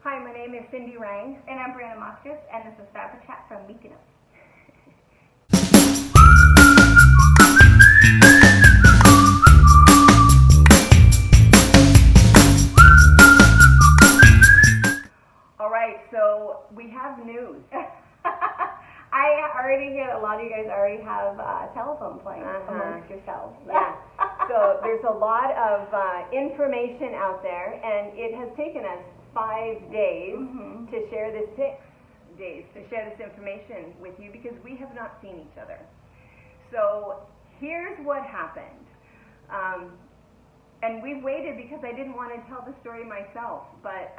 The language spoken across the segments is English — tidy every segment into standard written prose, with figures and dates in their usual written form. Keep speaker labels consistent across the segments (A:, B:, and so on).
A: Hi, my name is Cindy Rang.
B: And I'm Brianna Moskis, and this is FabriChat from Mykonos.
A: All right, so we have news.
B: I already hear that a lot of you guys already have telephone playing amongst yourselves.
A: Yeah. So there's a lot of information out there, and it has taken us 5 days to share this 6 days to share this information with you because we have not seen each other. So here's what happened. And we've waited because I didn't want to tell the story myself, but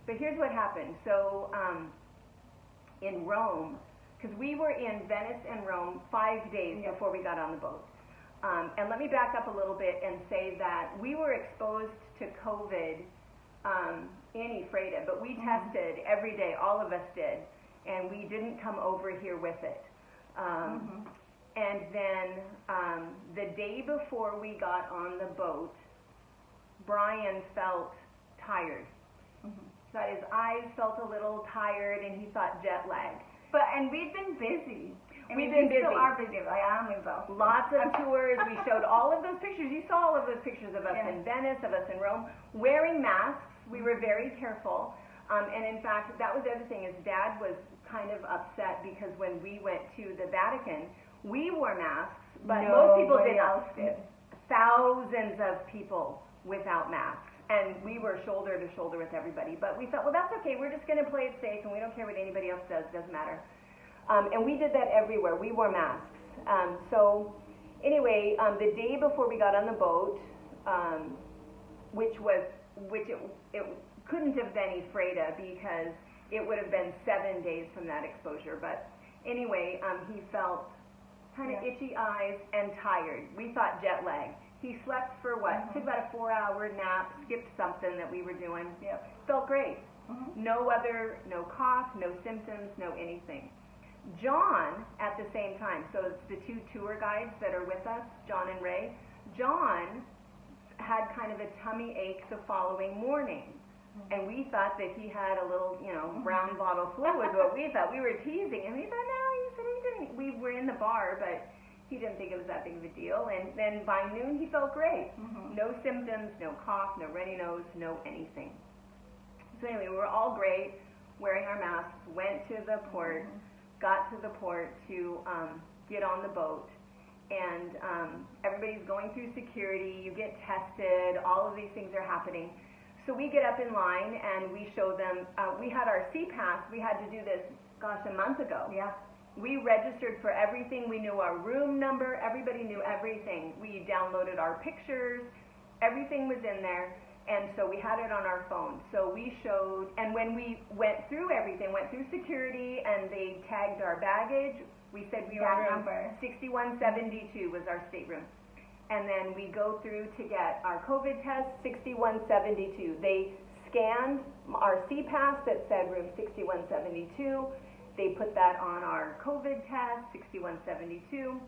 A: here's what happened. So in Rome, because we were in Venice and Rome 5 days before we got on the boat. And let me back up a little bit and say that we were exposed to COVID in Ephrata, but we tested every day, all of us did, and we didn't come over here with it. And then the day before we got on the boat, Brian felt tired. Thought his eyes felt a little tired, and he thought jet lag.
B: And we've been busy.
A: We've been busy.
B: We still are busy. I am both.
A: Lots of tours. We showed all of those pictures. You saw all of those pictures of us in Venice, of us in Rome, wearing masks. We were very careful. And in fact, that was the other thing, is Dad was kind of upset because when we went to the Vatican, we wore masks, but most people did not. Thousands of people without masks. And we were shoulder to shoulder with everybody. But we thought, well, that's okay. We're just going to play it safe, and we don't care what anybody else does. Doesn't matter. And we did that everywhere. We wore masks. So anyway, the day before we got on the boat, which it couldn't have been Ephrata because it would have been 7 days from that exposure. But anyway, he felt kind of itchy eyes and tired. We thought jet lag. He slept for what? Took about a 4-hour nap, skipped something that we were doing. Felt great. No cough, no symptoms, no anything. John, at the same time, so it's the 2 tour guides that are with us, John and Ray. John had kind of a tummy ache the following morning. And we thought that he had a little, brown bottle flu was what we thought. We were teasing him. He thought, no, he said he didn't. We were in the bar, but he didn't think it was that big of a deal. And then by noon, he felt great. No symptoms, no cough, no runny nose, no anything. So anyway, we were all great, wearing our masks, went to the port, got to the port to get on the boat. And everybody's going through security, you get tested, all of these things are happening. So we get up in line and we show them, we had our C-Pass, we had to do this, a month ago. We registered for everything. We knew our room number. Everybody knew everything. We downloaded our pictures. Everything was in there. And so we had it on our phone. So we showed, and when we went through everything, went through security, and they tagged our baggage, we said we were in room 6172 was our stateroom. And then we go through to get our COVID test, 6172. They scanned our C-Pass that said room 6172. They put that on our COVID test, 6172.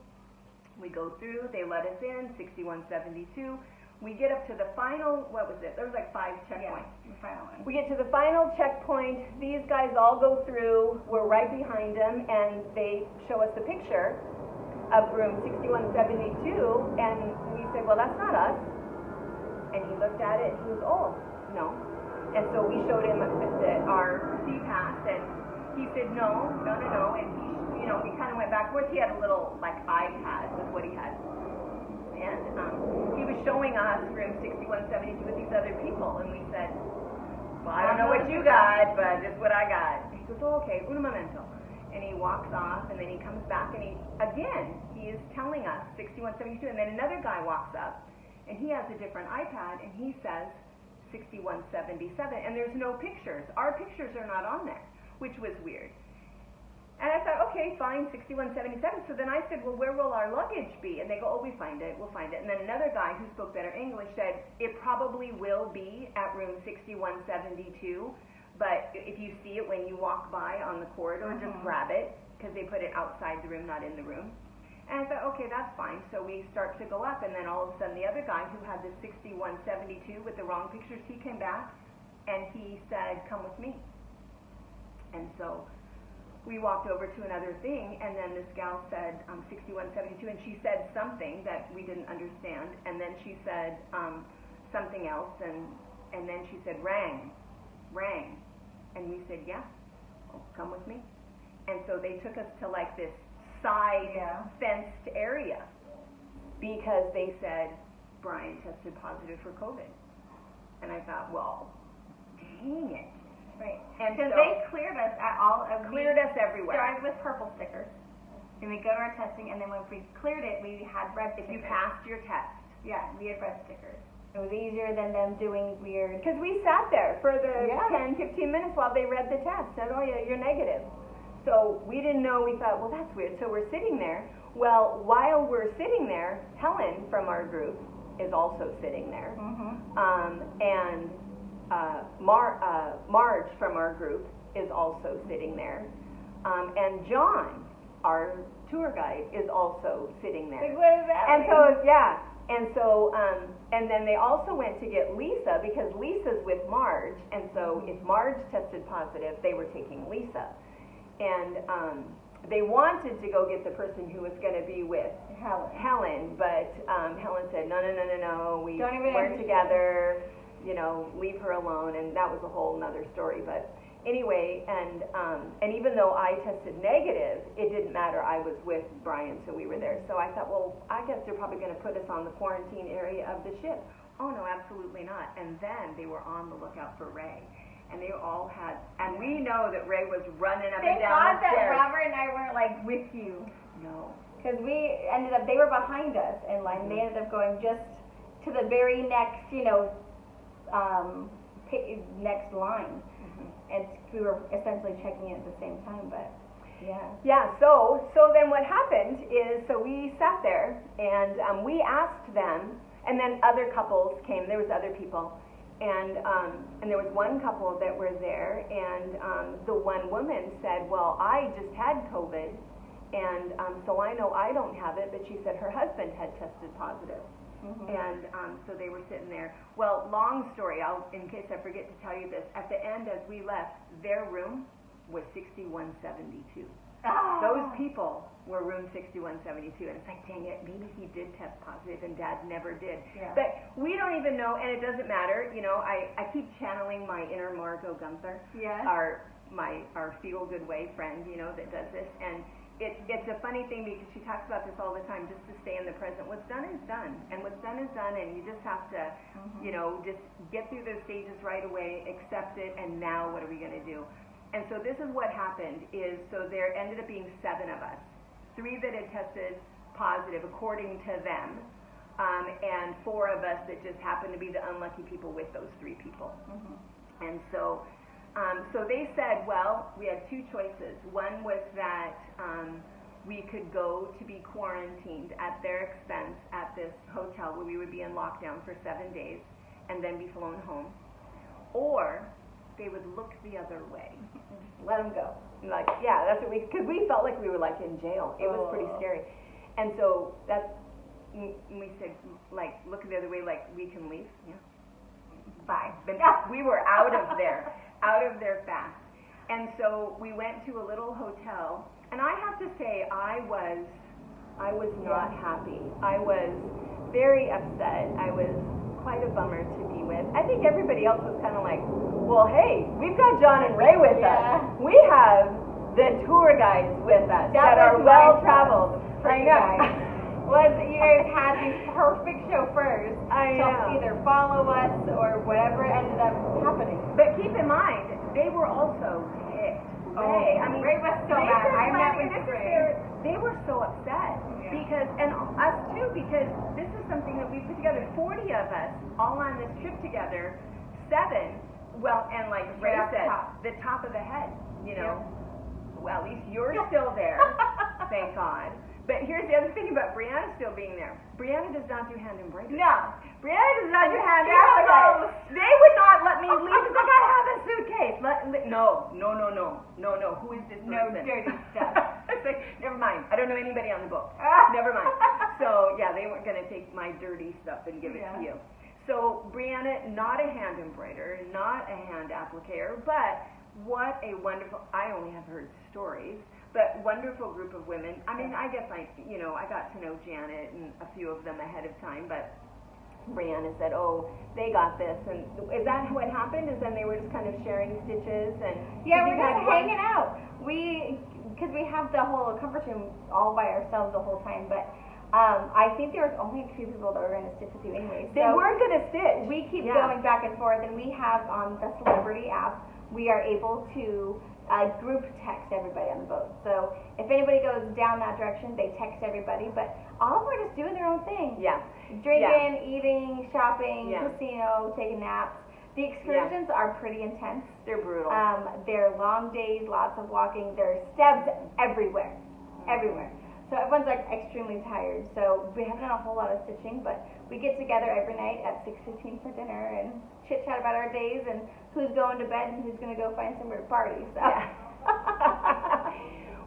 A: We go through, they let us in, 6172. We get up to the final, what was it? There was like 5 checkpoints.
B: The final one.
A: We get to the final checkpoint. These guys all go through. We're right behind them, and they show us the picture of room 6172. And we said, well, that's not us. And he looked at it, and he was, oh, no. And so we showed him our C-Pass, and he said, no. And he, we kind of went back and forth. He had a little, iPad was what he had. And he was showing us room 6172 with these other people. And we said, well, I don't know what you got, but this is what I got. He goes, oh, okay, un momento. And he walks off, and then he comes back, and he is telling us 6172. And then another guy walks up, and he has a different iPad, and he says 6177. And there's no pictures. Our pictures are not on there, which was weird. And I thought, okay, fine, 6177. So then I said, well, where will our luggage be? And they go, oh, we'll find it. And then another guy who spoke better English said, it probably will be at room 6172, but if you see it when you walk by on the corridor, just grab it, because they put it outside the room, not in the room. And I thought, okay, that's fine. So we start to go up, and then all of a sudden the other guy who had the 6172 with the wrong pictures, he came back, And he said, come with me. And so we walked over to another thing, and then this gal said 6172, and she said something that we didn't understand, and then she said something else, and then she said rang, and we said, yeah, come with me. And so they took us to like this side fenced area because they said Brian tested positive for COVID. And I thought, well, dang it.
B: Right.
A: And
B: Because
A: so
B: they cleared us at all.
A: Cleared us everywhere.
B: Started with purple stickers. And we go to our testing, and then when we cleared it, we had red stickers.
A: If you passed your test.
B: Yeah, we had red stickers. It was easier than them doing weird.
A: Because we sat there for the 10, 15 minutes while they read the test. Said, oh yeah, you're negative. So we didn't know. We thought, well, that's weird. So we're sitting there. Well, while we're sitting there, Helen from our group is also sitting there. And Marge from our group is also sitting there. And John, our tour guide, is also sitting there.
B: Like, what is that?
A: And so, yeah. And so, and then they also went to get Lisa because Lisa's with Marge. And so if Marge tested positive, they were taking Lisa. And they wanted to go get the person who was going to be with Helen, but Helen said, no, we weren't together, you know, leave her alone, and that was a whole nother story. But anyway, and even though I tested negative, it didn't matter. I was with Brian, so we were there. So I thought, well, I guess they're probably going to put us on the quarantine area of the ship. Oh, no, absolutely not. And then they were on the lookout for Ray. And they all had, and we know that Ray was running up and down the stairs.
B: Thank God that Robert and I weren't like with you.
A: No.
B: Because we ended up, they were behind us in line. They ended up going just to the very next, you know, next line. And we were essentially checking in at the same time, but yeah. Yeah,
A: so then what happened is, so we sat there and we asked them, and then other couples came, there was other people. And there was one couple that were there, and the one woman said, well, I just had COVID, and so I know I don't have it, but she said her husband had tested positive. And so they were sitting there. Well, long story, in case I forget to tell you this, at the end as we left, their room was 6172. Those people were room 6172, and it's like, dang it, maybe he did test positive and Dad never did. But we don't even know, and it doesn't matter. You know, I keep channeling my inner Margot Gunther, our feel good way friend, you know, that does this, and it's a funny thing because she talks about this all the time, just to stay in the present. What's done is done, and what's done is done, and you just have to, you know, just get through those stages right away, accept it, and now what are we going to do? And so this is what happened, is so there ended up being 7 of us. 3 that had tested positive according to them, and 4 of us that just happened to be the unlucky people with those 3 people. And so so they said, well, we had 2 choices. One was that we could go to be quarantined at their expense at this hotel where we would be in lockdown for 7 days and then be flown home, or they would look the other way.
B: Let them go.
A: Like, yeah, that's what because we felt like we were like in jail. It was pretty scary. And so we said, like, look the other way, like, we can leave. Yeah. Bye. But we were out of there fast. And so we went to a little hotel, and I have to say, I was not happy. I was very upset. I was quite a bummer to be with. I think everybody else was kind of like, well, hey, we've got John and Ray with us. We have the tour guides with us that are well-traveled.
B: I know. You guys had these perfect chauffeurs to either follow us or whatever ended up happening.
A: But keep in mind, they were also ticked.
B: Ray, I mean, Ray was so mad. I met with Ray.
A: They were so upset because, and us too, because this is something that we put together. 40 of us all on this trip together. 7. Well, and like Ray said, the top of the head, you know. Well, at least you're still there, thank God. But here's the other thing about Brianna still being there. Brianna does not do hand embroidery.
B: No.
A: Brianna does not do hand embroidery. They would not let me leave. It's like, I have a suitcase. No. Who is this person?
B: No dirty stuff.
A: It's like, never mind. I don't know anybody on the boat. Never mind. So, yeah, they weren't going to take my dirty stuff and give it to you. So Brianna, not a hand embroiderer, not a hand appliquer, but what a wonderful, I only have heard stories, but wonderful group of women. I mean, I guess I got to know Janet and a few of them ahead of time, but Brianna said, oh, they got this. And is that what happened? Is then they were just kind of sharing stitches? And
B: yeah, we're just hanging out. Because we have the whole conference room all by ourselves the whole time, but I think there was only a few people that were going to stitch with you anyway.
A: They weren't going to stitch.
B: We keep going back and forth, and we have on the Celebrity app, we are able to group text everybody on the boat. So if anybody goes down that direction, they text everybody, but all of them are just doing their own thing.
A: Yeah.
B: Drinking, eating, shopping, casino, taking naps. The excursions are pretty intense.
A: They're brutal.
B: They're long days, lots of walking. There are steps everywhere. Everywhere. So everyone's like extremely tired. So we haven't done a whole lot of stitching, but we get together every night at 6:15 for dinner and chit chat about our days and who's going to bed and who's going to go find somewhere to party. So.
A: Yeah.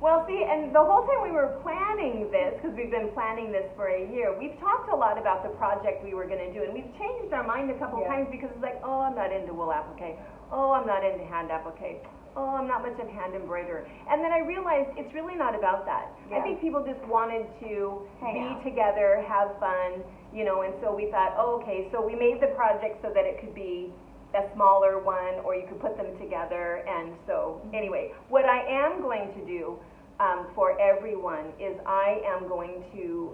A: Well, see, and the whole time we were planning this, because we've been planning this for a year, we've talked a lot about the project we were going to do, and we've changed our mind a couple times because it's like, oh, I'm not into wool applique. Oh, I'm not into hand applique. Oh, I'm not much of hand embroiderer. And then I realized it's really not about that. I think people just wanted to be together, have fun, and so we thought, oh, okay, so we made the project so that it could be a smaller one, or you could put them together. And so anyway, what I am going to do for everyone is I am going to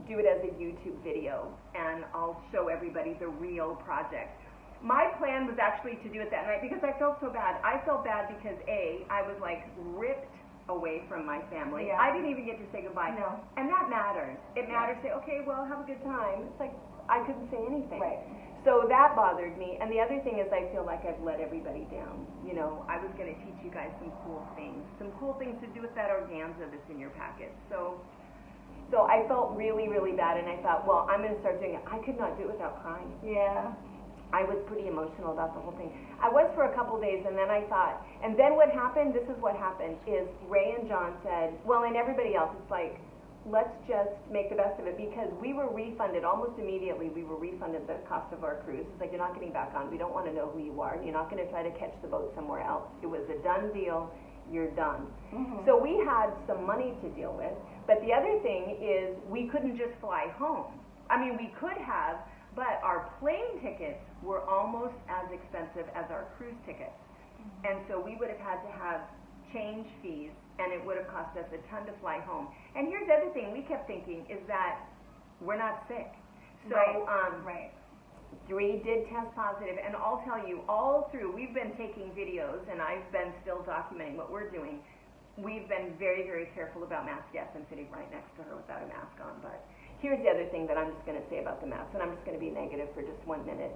A: do it as a YouTube video, and I'll show everybody the real project. My plan was actually to do it that night because I felt so bad. I felt bad because I was like ripped away from my family. I didn't even get to say goodbye.
B: No.
A: And that matters. It matters to say, okay, well, have a good time. It's like I couldn't say anything.
B: Right.
A: So that bothered me. And the other thing is I feel like I've let everybody down. I was going to teach you guys some cool things to do with that organza that's in your packet. So I felt really, really bad, and I thought, well, I'm going to start doing it. I could not do it without crying.
B: Yeah.
A: I was pretty emotional about the whole thing. I was for a couple days, and then I thought, and then what happened, this is what happened, is Ray and John said, well, and everybody else, it's like, let's just make the best of it, because we were refunded almost immediately. We were refunded the cost of our cruise. It's like, you're not getting back on. We don't want to know who you are. You're not going to try to catch the boat somewhere else. It was a done deal. You're done.
B: Mm-hmm.
A: So we had some money to deal with, but the other thing is we couldn't just fly home. I mean, we could have, but our plane tickets were almost as expensive as our cruise tickets. Mm-hmm. And so we would have had to have change fees, and it would have cost us a ton to fly home. And here's the other thing we kept thinking is that we're not sick. So,
B: right.
A: 3 did test positive, and I'll tell you, all through, we've been taking videos, and I've been still documenting what we're doing. We've been very, very careful about masks. Yes, I'm sitting right next to her without a mask on, but here's the other thing that I'm just going to say about the mask, and I'm just going to be negative for just 1 minute.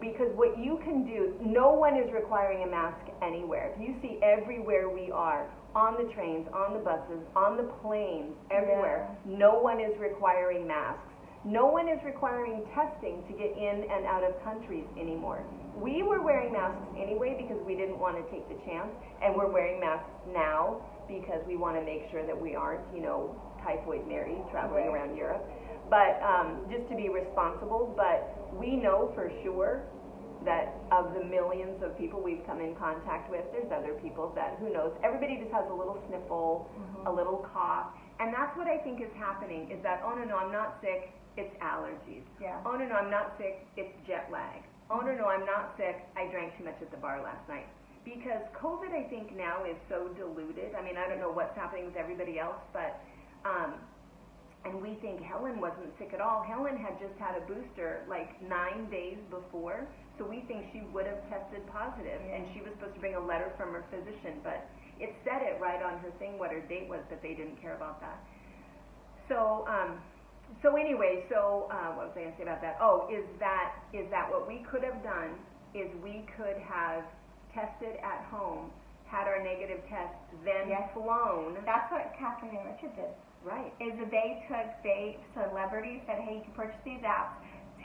A: Because what you can do, no one is requiring a mask anywhere. If you see everywhere we are, on the trains, on the buses, on the planes, everywhere, no one is requiring masks. No one is requiring testing to get in and out of countries anymore. We were wearing masks anyway because we didn't want to take the chance, and we're wearing masks now because we want to make sure that we aren't, typhoid Mary traveling around Europe. But just to be responsible, but we know for sure that of the millions of people we've come in contact with, there's other people that, who knows, everybody just has a little sniffle, a little cough, and that's what I think is happening, is that, oh no, I'm not sick, it's allergies.
B: Yeah.
A: Oh no, I'm not sick, it's jet lag. Oh no, I'm not sick, I drank too much at the bar last night. Because COVID, I think now is so diluted. I mean, I don't know what's happening with everybody else, but and we think Helen wasn't sick at all. Helen had just had a booster like 9 days before, so we think she would have tested positive, and she was supposed to bring a letter from her physician, but it said it right on her thing what her date was, but they didn't care about that. So anyway, what was I going to say about that? Oh, is that what we could have done is we could have tested at home, had our negative test, then flown.
B: That's what Catherine and Richard did.
A: Right.
B: Is that Celebrity said, hey, you can purchase these apps,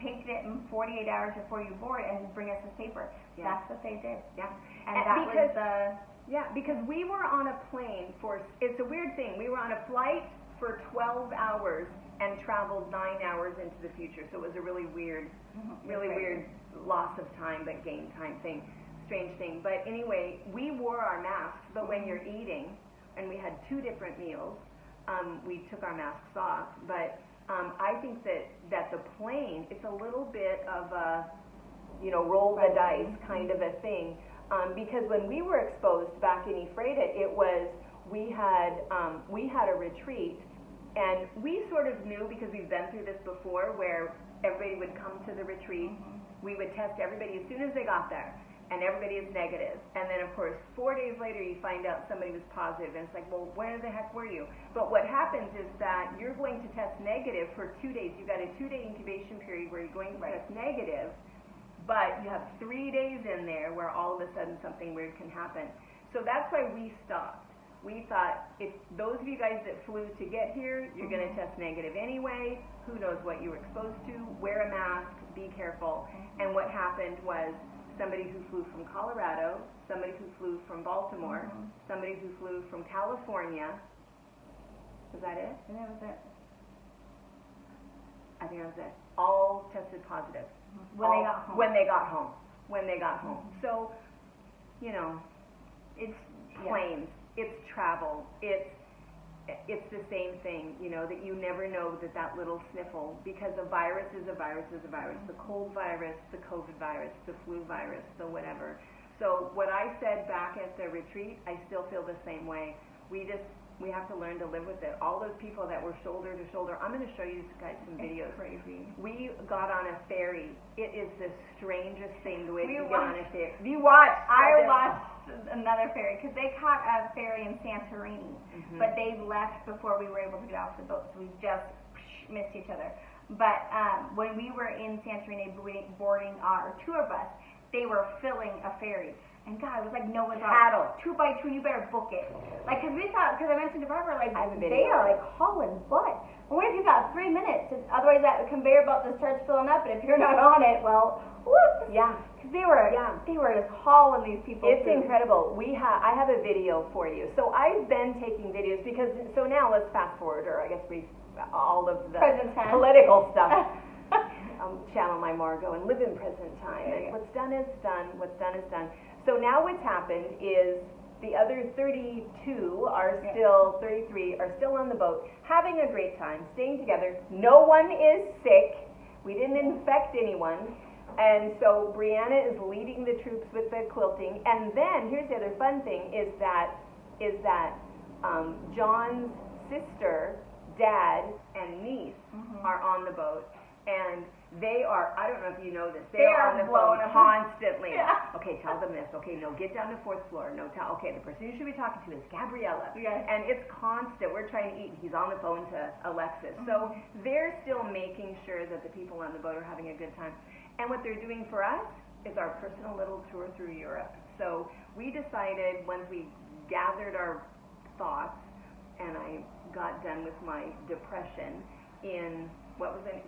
B: take it in 48 hours before you board, and bring us this paper. Yeah. That's what they did.
A: Yeah.
B: And that was the...
A: Yeah, because we were on a plane for, it's a weird thing, we were on a flight for 12 hours and traveled 9 hours into the future. So it was a really weird, weird loss of time, but gain time thing, strange thing. But anyway, we wore our masks, but when you're eating, and we had 2 different meals, we took our masks off. But I think that the plane, it's a little bit of a, roll the dice kind of a thing. Because when we were exposed back in Ephrata, it was, we had a retreat, and we sort of knew, because we've been through this before, where everybody would come to the retreat, we would test everybody as soon as they got there, and everybody is negative. And then, of course, 4 days later, you find out somebody was positive, and it's like, well, where the heck were you? But what happens is that you're going to test negative for 2 days. You've got a 2-day incubation period where you're going to test negative, but you have 3 days in there where all of a sudden something weird can happen. So that's why we stopped. We thought, if those of you guys that flew to get here, you're going to test negative anyway. Who knows what you were exposed to? Wear a mask, be careful. And what happened was somebody who flew from Colorado, somebody who flew from Baltimore, somebody who flew from California. Was that it?
B: And that was it.
A: I think that was it. All tested positive.
B: When they got home.
A: When they got home. So, it's planes. It's travel. It's the same thing, that you never know that little sniffle, because a virus is a virus is a virus. The cold virus, the COVID virus, the flu virus, the whatever. So what I said back at the retreat, I still feel the same way. We have to learn to live with it. All those people that were shoulder to shoulder, I'm going to show you guys some videos.
B: It's crazy.
A: We got on a ferry. It is the strangest thing the way you get on a ferry.
B: You watched. I watched another ferry, because they caught a ferry in Santorini, but they left before we were able to get off the boat, so we just missed each other. But when we were in Santorini boarding our tour bus, they were filling a ferry. And God, it was like Noah's Ark. 2 by 2, you better book it. Like, because I mentioned to Barbara, like, they are like hauling butt. What if you got 3 minutes? Otherwise, that conveyor belt just starts filling up, and if you're not on it, well, whoops.
A: Yeah.
B: Because they were just hauling these people.
A: It's incredible. I have a video for you. So I've been taking videos because, so now let's fast forward, or I guess all of the political stuff. Channel my Margot and live in present time. And what's done is done. What's done is done. So now what's happened is the other 33 are still on the boat, having a great time, staying together. No one is sick. We didn't infect anyone. And so Brianna is leading the troops with the quilting. And then here's the other fun thing is that John's sister, dad, and niece are on the boat. And they are, I don't know if you know this, they are on the phone constantly.
B: Yeah.
A: Okay, tell them this. Okay, no, get down to 4th floor. No, okay, the person you should be talking to is Gabriella.
B: Yes.
A: And it's constant. We're trying to eat. He's on the phone to Alexis. So they're still making sure that the people on the boat are having a good time. And what they're doing for us is our personal little tour through Europe. So we decided, once we gathered our thoughts, and I got done with my depression in, what was it,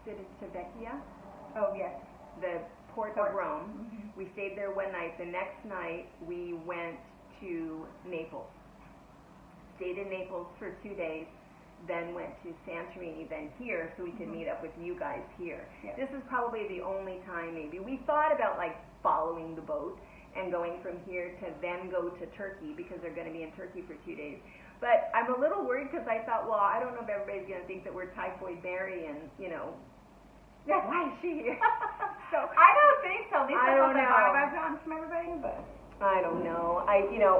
A: Civitavecchia?
B: Oh, yes.
A: The port of Rome. We stayed there one night. The next night, we went to Naples. Stayed in Naples for 2 days, then went to Santorini, then here, so we could meet up with you guys here.
B: Yeah.
A: This is probably the only time, maybe. We thought about, following the boat and going from here to then go to Turkey, because they're going to be in Turkey for 2 days. But I'm a little worried, because I thought, well, I don't know if everybody's going to think that we're Typhoid Mary and, why is she here?
B: So I don't think so.
A: I don't know.
B: I've gotten from everybody, but
A: I don't know.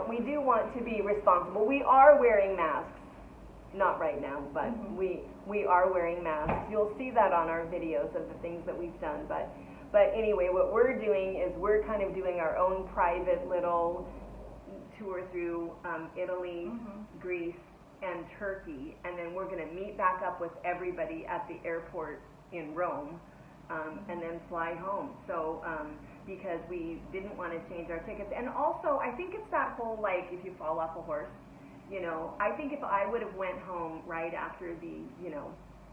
A: We do want to be responsible. We are wearing masks. Not right now, but we are wearing masks. You'll see that on our videos of the things that we've done. But anyway, what we're doing is we're kind of doing our own private little tour through Italy, Greece, and Turkey, and then we're going to meet back up with everybody at the airport in Rome, and then fly home. So because we didn't want to change our tickets, and also I think it's that whole, if you fall off a horse, I think if I would have went home right after the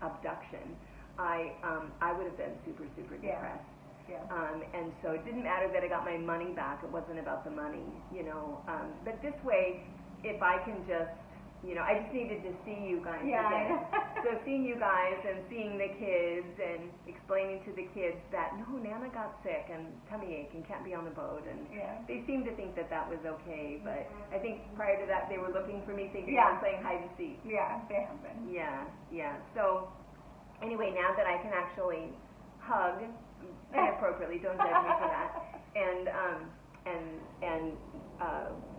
A: abduction, I would have been super depressed.
B: Yeah.
A: And so it didn't matter that I got my money back. It wasn't about the money, But this way, if I can just I just needed to see you guys
B: Yeah.
A: again. So seeing you guys and seeing the kids and explaining to the kids that, no, Nana got sick and tummy ache and can't be on the boat. And they seemed to think that was okay. But I think prior to that, they were looking for me thinking I was playing hide and seek.
B: Yeah, they have been.
A: Yeah. So anyway, now that I can actually hug inappropriately, don't judge me for that, and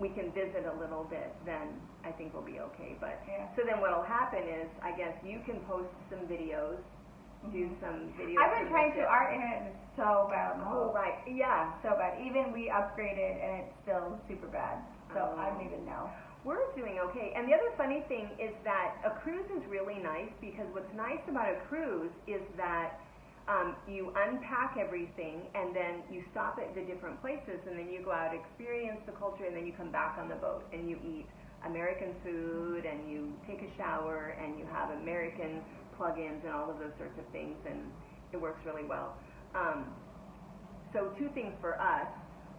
A: we can visit a little bit, then I think we'll be okay. But so then what'll happen is, I guess you can post some videos, do some videos.
B: I've been trying to. Our internet is so bad.
A: Oh, right. Yeah.
B: So bad. Even we upgraded and it's still super bad. So I don't even know.
A: We're doing okay. And the other funny thing is that a cruise is really nice, because what's nice about a cruise is that you unpack everything, and then you stop at the different places, and then you go out, experience the culture, and then you come back on the boat and you eat American food, and you take a shower, and you have American plug-ins and all of those sorts of things, and it works really well. So two things for us.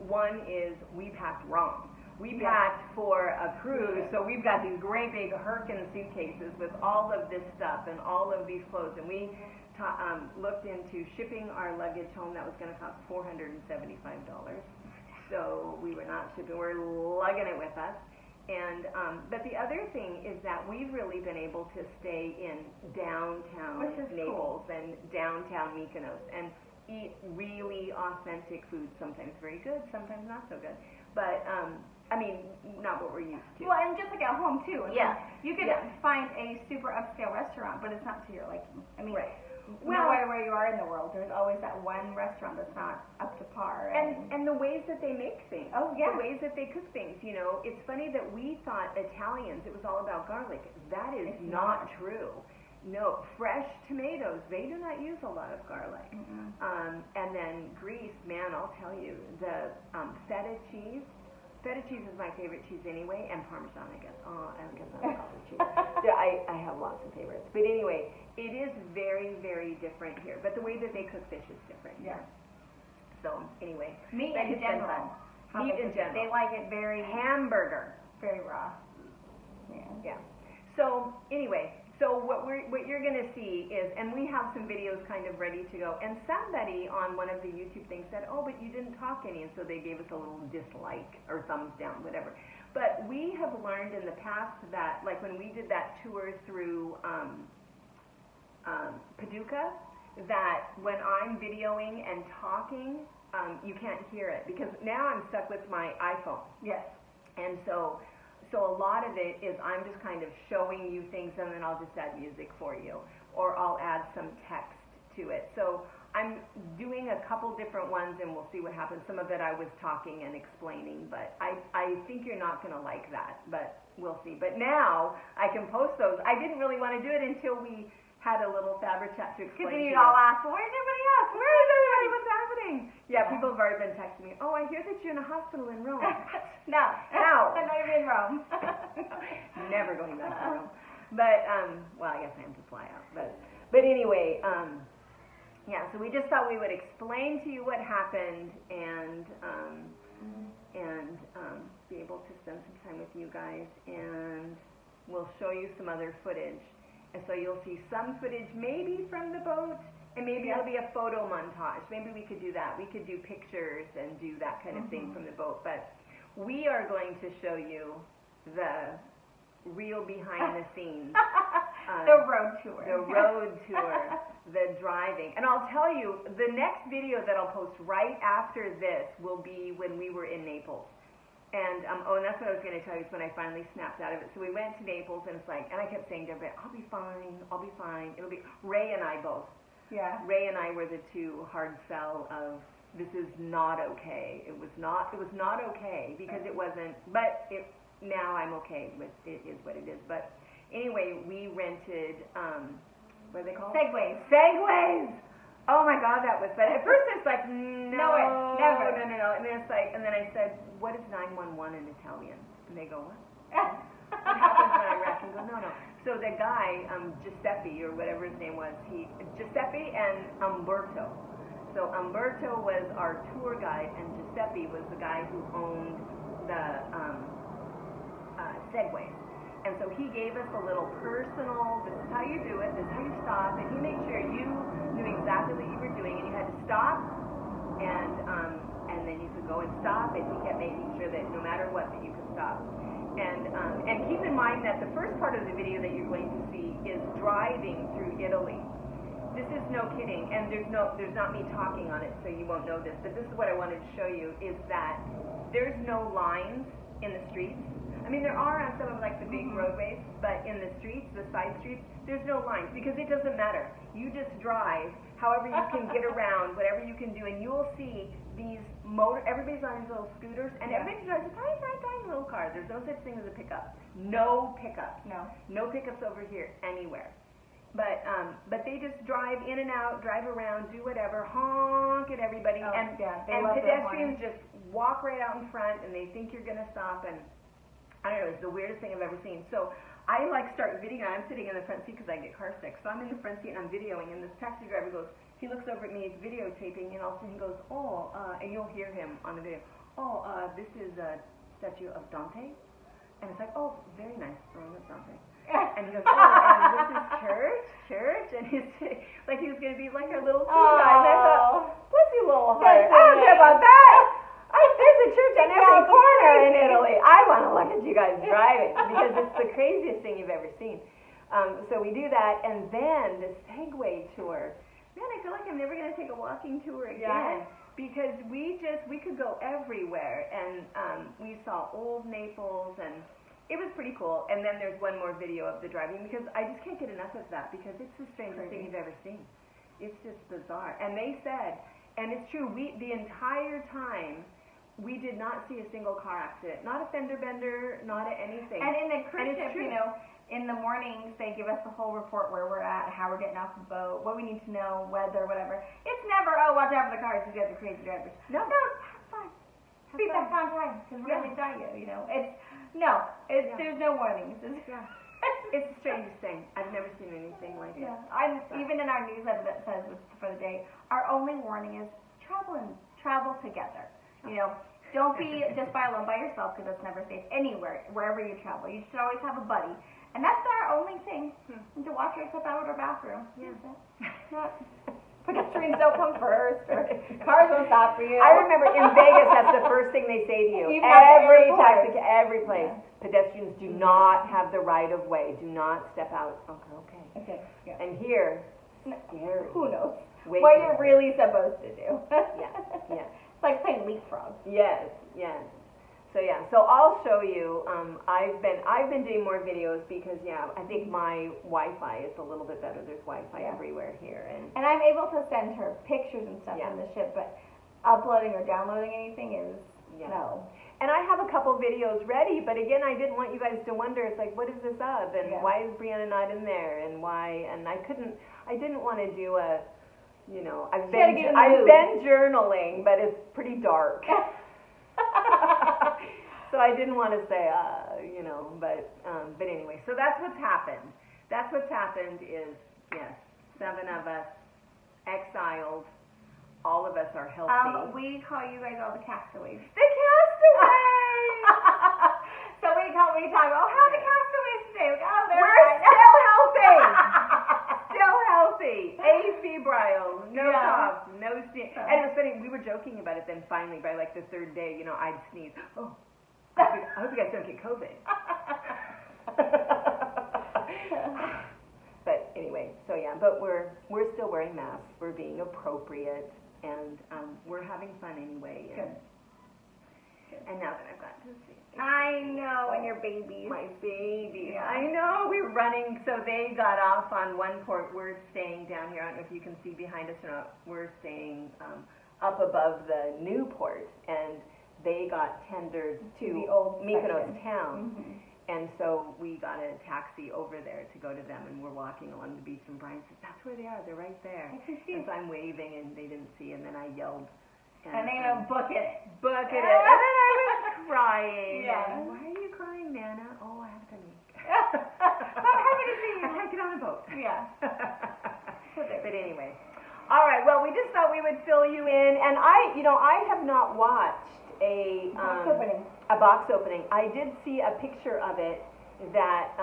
A: One is we packed wrong. We packed for a cruise, so we've got these great big Herkin suitcases with all of this stuff and all of these clothes, and we looked into shipping our luggage home. That was going to cost $475. So we were not shipping, we're lugging it with us. And but the other thing is that we've really been able to stay in downtown Naples and downtown Mykonos and eat really authentic food, sometimes very good, sometimes not so good. But I mean, not what we're used to.
B: Well, and just like at home too. You could
A: Yeah.
B: find a super upscale restaurant, but it's not to your liking. I mean,
A: Well,
B: no matter where you are in the world, there's always that one restaurant that's not up to par.
A: And the ways that they make things.
B: Oh, yeah.
A: The ways that they cook things. It's funny that we thought Italians, it was all about garlic. That is not true. No, fresh tomatoes, they do not use a lot of garlic. And then Greece, man, I'll tell you, the feta cheese. Feta cheese is my favorite cheese anyway, and Parmesan, I guess. Oh, I guess I'm not a cheese. I have lots of favorites. But anyway, it is very, very different here. But the way that they cook fish is different here. So, anyway.
B: Meat in general.
A: Meat in general.
B: They like it very...
A: Hamburger.
B: Very raw.
A: Yeah. So, anyway, so what you're going to see is, and we have some videos kind of ready to go, and somebody on one of the YouTube things said, oh, but you didn't talk any, and so they gave us a little dislike or thumbs down, whatever. But we have learned in the past that, like when we did that tour through Paducah, that when I'm videoing and talking, you can't hear it, because now I'm stuck with my iPhone.
B: Yes.
A: And so a lot of it is I'm just kind of showing you things, and then I'll just add music for you, or I'll add some text to it. So I'm doing a couple different ones, and we'll see what happens. Some of it I was talking and explaining, but I think you're not going to like that, but we'll see. But now I can post those. I didn't really want to do it until we had a little FabriChat to explain.
B: Because then you'd all ask, well, where's everybody else?
A: Where is everybody? What's happening? Yeah, people have already been texting me, oh, I hear that you're in a hospital in Rome.
B: No.
A: No.
B: I'm not even in Rome.
A: Never going back to Rome. But, well, I guess I have to fly out. But anyway, yeah, so we just thought we would explain to you what happened and be able to spend some time with you guys, and we'll show you some other footage. And so you'll see some footage maybe from the boat, and maybe it'll be a photo montage. Maybe we could do that. We could do pictures and do that kind of thing from the boat. But we are going to show you the real behind the scenes.
B: The road tour.
A: The road tour, the driving. And I'll tell you, the next video that I'll post right after this will be when we were in Naples. And, and that's what I was going to tell you, is when I finally snapped out of it. So we went to Naples, and it's like, and I kept saying to everybody, I'll be fine, it'll be, Ray and I both.
B: Yeah.
A: Ray and I were the two hard sell of, this is not okay. It was not okay, because it wasn't, but now I'm okay with, it is what it is. But anyway, we rented, what are they called?
B: Segways.
A: Segways! Oh my God, that was fun. At first it's like, no,
B: never.
A: No. And then it's like, and then I said, what is 911 in Italian? And they go, what? What happens when I wreck? And go, no. So the guy, Giuseppe, or whatever his name was, Giuseppe and Umberto. So Umberto was our tour guide, and Giuseppe was the guy who owned the Segways. And so he gave us a little personal, this is how you do it, this is how you stop, and he made sure you knew exactly what you were doing, and you had to stop, and then you could go and stop, and he kept making sure that no matter what, that you could stop. And keep in mind that the first part of the video that you're going to see is driving through Italy. This is no kidding, and there's not me talking on it, so you won't know this, but this is what I wanted to show you, is that there's no lines in the streets. I mean, there are on some of like the big roadways, but in the streets, the side streets, there's no lines, because it doesn't matter. You just drive, however you can get around, whatever you can do, and you will see these everybody's on these little scooters, and everybody drives a tiny, tiny, tiny little car. There's no such thing as a pickup. No pickups. No pickups over here, anywhere. But they just drive in and out, drive around, do whatever, honk at everybody, and pedestrians just walk right out in front, and they think you're going to stop, and I don't know, it's the weirdest thing I've ever seen. So I start videoing. I'm sitting in the front seat because I get car sick, so I'm in the front seat and I'm videoing, and this taxi driver goes, he looks over at me, he's videotaping, and all of a sudden he goes, and you'll hear him on the video, this is a statue of Dante, and it's like, oh, very nice, that's Dante. And he goes, and this is church, and he's like he was going to be like a little tour guide. And I thought, bless you, little heart. I don't care about that. There's a church on every corner in Italy. I want to look at you guys driving because it's the craziest thing you've ever seen. So we do that, and then the Segway tour. Man, I feel like I'm never going to take a walking tour again. Because we could go everywhere, and we saw old Naples, and it was pretty cool. And then there's one more video of the driving, because I just can't get enough of that, because it's the strangest thing you've ever seen. It's just bizarre. And they said, and it's true, the entire time, we did not see a single car accident. Not a fender bender, not a anything.
B: And in the cruise ship, you know, in the mornings, they give us the whole report where we're at, how we're getting off the boat, what we need to know, weather, whatever. It's never, watch out for the cars, you guys are crazy drivers. No, have fun. Be back on time, because we're going to die you know. There's no warnings.
A: It's the strangest thing. I've never seen anything like it.
B: Even in our newsletter that says for the day, our only warning is travel together. You know, don't be just alone by yourself, because that's never safe anywhere, wherever you travel. You should always have a buddy. And that's our only thing, to walk yourself out of our bathroom. Pedestrians don't come first, or cars won't stop for you.
A: I remember in Vegas, that's the first thing they say to you.
B: Even
A: every taxi, every place. Pedestrians do not have the right of way. Do not step out. Okay. And here, scary.
B: Who knows what you're really supposed to do? It's like playing leapfrog.
A: Yes. So I'll show you. I've been doing more videos because I think my Wi-Fi is a little bit better. There's Wi-Fi everywhere here, and
B: I'm able to send her pictures and stuff on the ship, but uploading or downloading anything is no.
A: And I have a couple videos ready, but again, I didn't want you guys to wonder. It's like, what is this of, and why is Brianna not in there, and why? And I didn't want to do a, I've been journaling, but it's pretty dark. So I didn't want to say, but anyway, so that's what's happened. That's what's happened is, 7 of us exiled. All of us are healthy.
B: We call you guys all the castaways.
A: The castaways!
B: So we talk about, how are the castaways today?
A: We're still healthy! Still healthy. Afebrile. No cough. No sneeze. And it was funny, we were joking about it then finally by like the third day, I'd sneeze. Oh, I hope you guys don't get COVID. But anyway, but we're still wearing masks. We're being appropriate, and we're having fun anyway. And now that I've got to see.
B: I know, and your babies.
A: My babies. Yeah. I know, we're running. So they got off on one port. We're staying down here. I don't know if you can see behind us or not. We're staying up above the new port, and they got tendered to
B: the old
A: Mykonos town. Mm-hmm. And so we got a taxi over there to go to them, and we're walking along the beach, and Brian says, that's where they are, they're right there. And so I'm waving, and they didn't see, and then I yelled.
B: And they go, book it.
A: Book it. And then I was crying. And, why are you crying, Nana? Oh, I have to leave.
B: I'm happy to see you.
A: I can't get on a boat.
B: But
A: anyway. All right, well, we just thought we would fill you in, and I have not watched a box opening. I did see a picture of it, that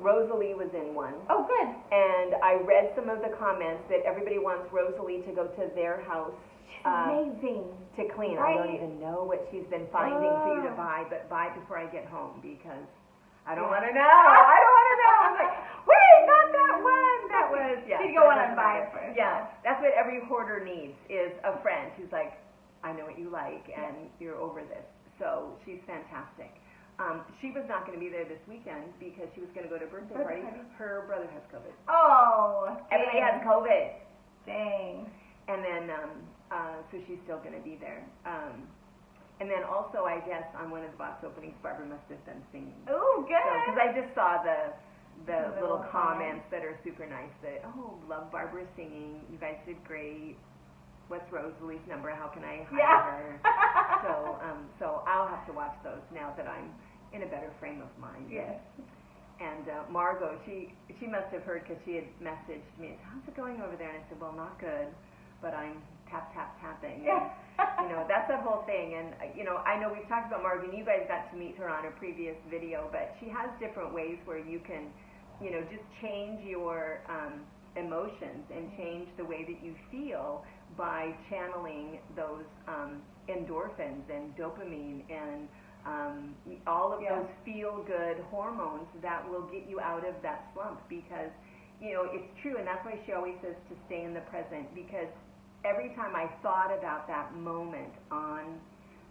A: Rosalie was in one.
B: Oh, good.
A: And I read some of the comments that everybody wants Rosalie to go to their house.
B: She's amazing.
A: To clean.
B: Right?
A: I don't even know what she's been finding for you to buy, but buy before I get home because I don't want to know. I don't want to know. I was like, wait, not that one. That was, yeah.
B: She'd go on and buy it first.
A: Yeah, that's what every hoarder needs is a friend who's like, I know what you like and you're over this. So she's fantastic. She was not going to be there this weekend because she was going to go to a birthday party. Her brother has COVID.
B: Oh,
A: everybody has COVID.
B: Dang.
A: And then, so she's still going to be there. And then also, I guess, on one of the box openings, Barbara must have been singing.
B: Oh, good.
A: Because I just saw the little comments that are super nice. That, oh, love Barbara singing. You guys did great. What's Rosalie's number? How can I hire her? So I'll have to watch those now that I'm in a better frame of mind.
B: Yes.
A: And Margot, she must have heard because she had messaged me. How's it going over there? And I said, well, not good, but I'm tapping. And, that's that whole thing. And I know we've talked about Margot. And you guys got to meet her on a previous video, but she has different ways where you can, just change your emotions and change the way that you feel by channeling those endorphins and dopamine and all of those feel-good hormones that will get you out of that slump because, it's true, and that's why she always says to stay in the present because every time I thought about that moment on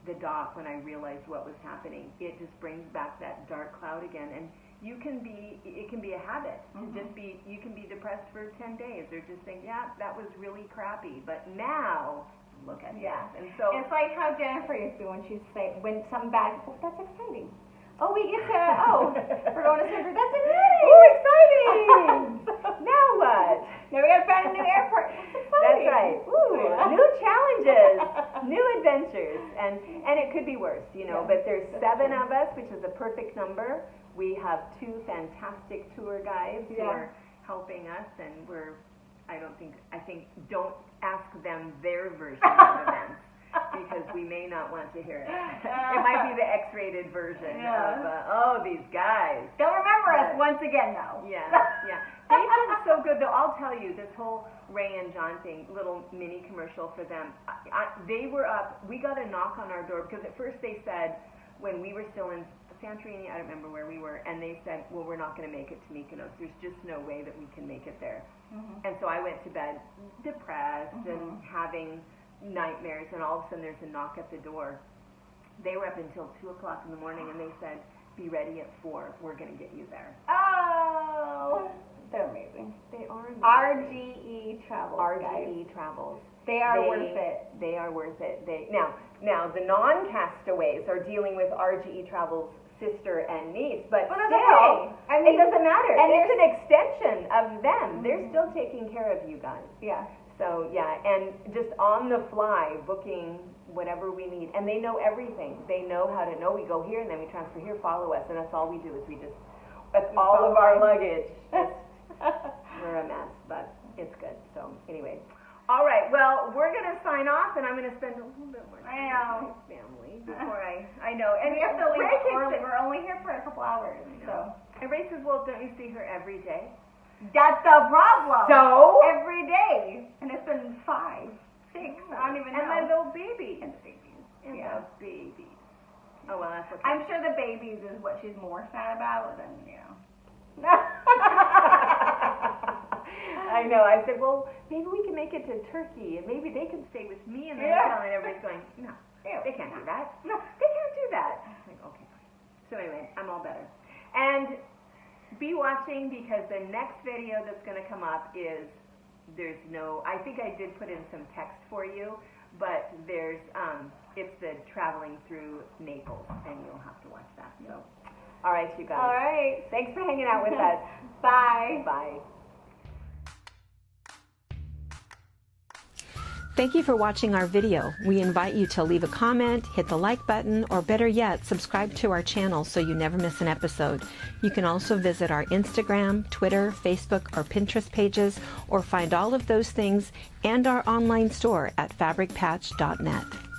A: the dock when I realized what was happening, it just brings back that dark cloud again. And it can be a habit to just be, you can be depressed for 10 days or just think, yeah, that was really crappy, but now look at this. And so
B: it's like how Jennifer used to be when she'd say, when something bad, oh, that's exciting. Oh, we get to, we're going to surgery. That's exciting.
A: Oh, exciting. Now what?
B: Now we got to find a new airport.
A: That's right. Ooh, new challenges, new adventures, and it could be worse, but there's 7 of us, which is a perfect number. We have 2 fantastic tour guides who are helping us, and I think don't ask them their version of events because we may not want to hear it. It might be the X-rated version of, these guys.
B: They'll remember us once again, though.
A: Yeah. They've been so good, though. I'll tell you, this whole Ray and John thing, little mini commercial for them. They were up. We got a knock on our door because at first they said, when we were still in Santorini, I don't remember where we were, and they said, well, we're not going to make it to Mykonos. There's just no way that we can make it there. And so I went to bed depressed and having nightmares, and all of a sudden there's a knock at the door. They were up until 2 o'clock in the morning, and they said, be ready at 4. We're going to get you there.
B: Oh, they're amazing.
A: They are amazing.
B: RGE Travels.
A: RGE Travels.
B: They are worth it.
A: They are worth it. Now the non-castaways are dealing with RGE Travels' sister and niece, but still, it doesn't matter. And it's an extension of them. They're still taking care of you guys.
B: Yeah.
A: So, and just on the fly, booking whatever we need. And they know everything. They know how to know we go here, and then we transfer here, follow us, and that's all we do is that's all of our luggage. We're a mess, but it's good. So, anyway. All right, well, we're going to sign off, and I'm going to spend a little bit more time with my family before I know. And
B: we have to leave early. We're only here for a couple hours. So.
A: And Ray says, well, don't you see her every day?
B: That's the problem.
A: So?
B: Every day. And it's been 5, 6, I don't even know.
A: And my little babies.
B: And the babies.
A: And the babies. Oh, well, that's okay.
B: I'm sure the babies is what she's more sad about than,
A: I know. I said, well, maybe we can make it to Turkey, and maybe they can stay with me in the hotel, and everybody's going, no, they can't do that. No, they can't do that. I'm like, okay. So anyway, I'm all better. And be watching because the next video that's going to come up is, I think I did put in some text for you, but it's the traveling through Naples, and you'll have to watch that. So, all right, you guys.
B: All right.
A: Thanks for hanging out with us.
B: Bye.
A: Bye.
C: Thank you for watching our video. We invite you to leave a comment, hit the like button, or better yet, subscribe to our channel so you never miss an episode. You can also visit our Instagram, Twitter, Facebook, or Pinterest pages, or find all of those things and our online store at FabricPatch.net.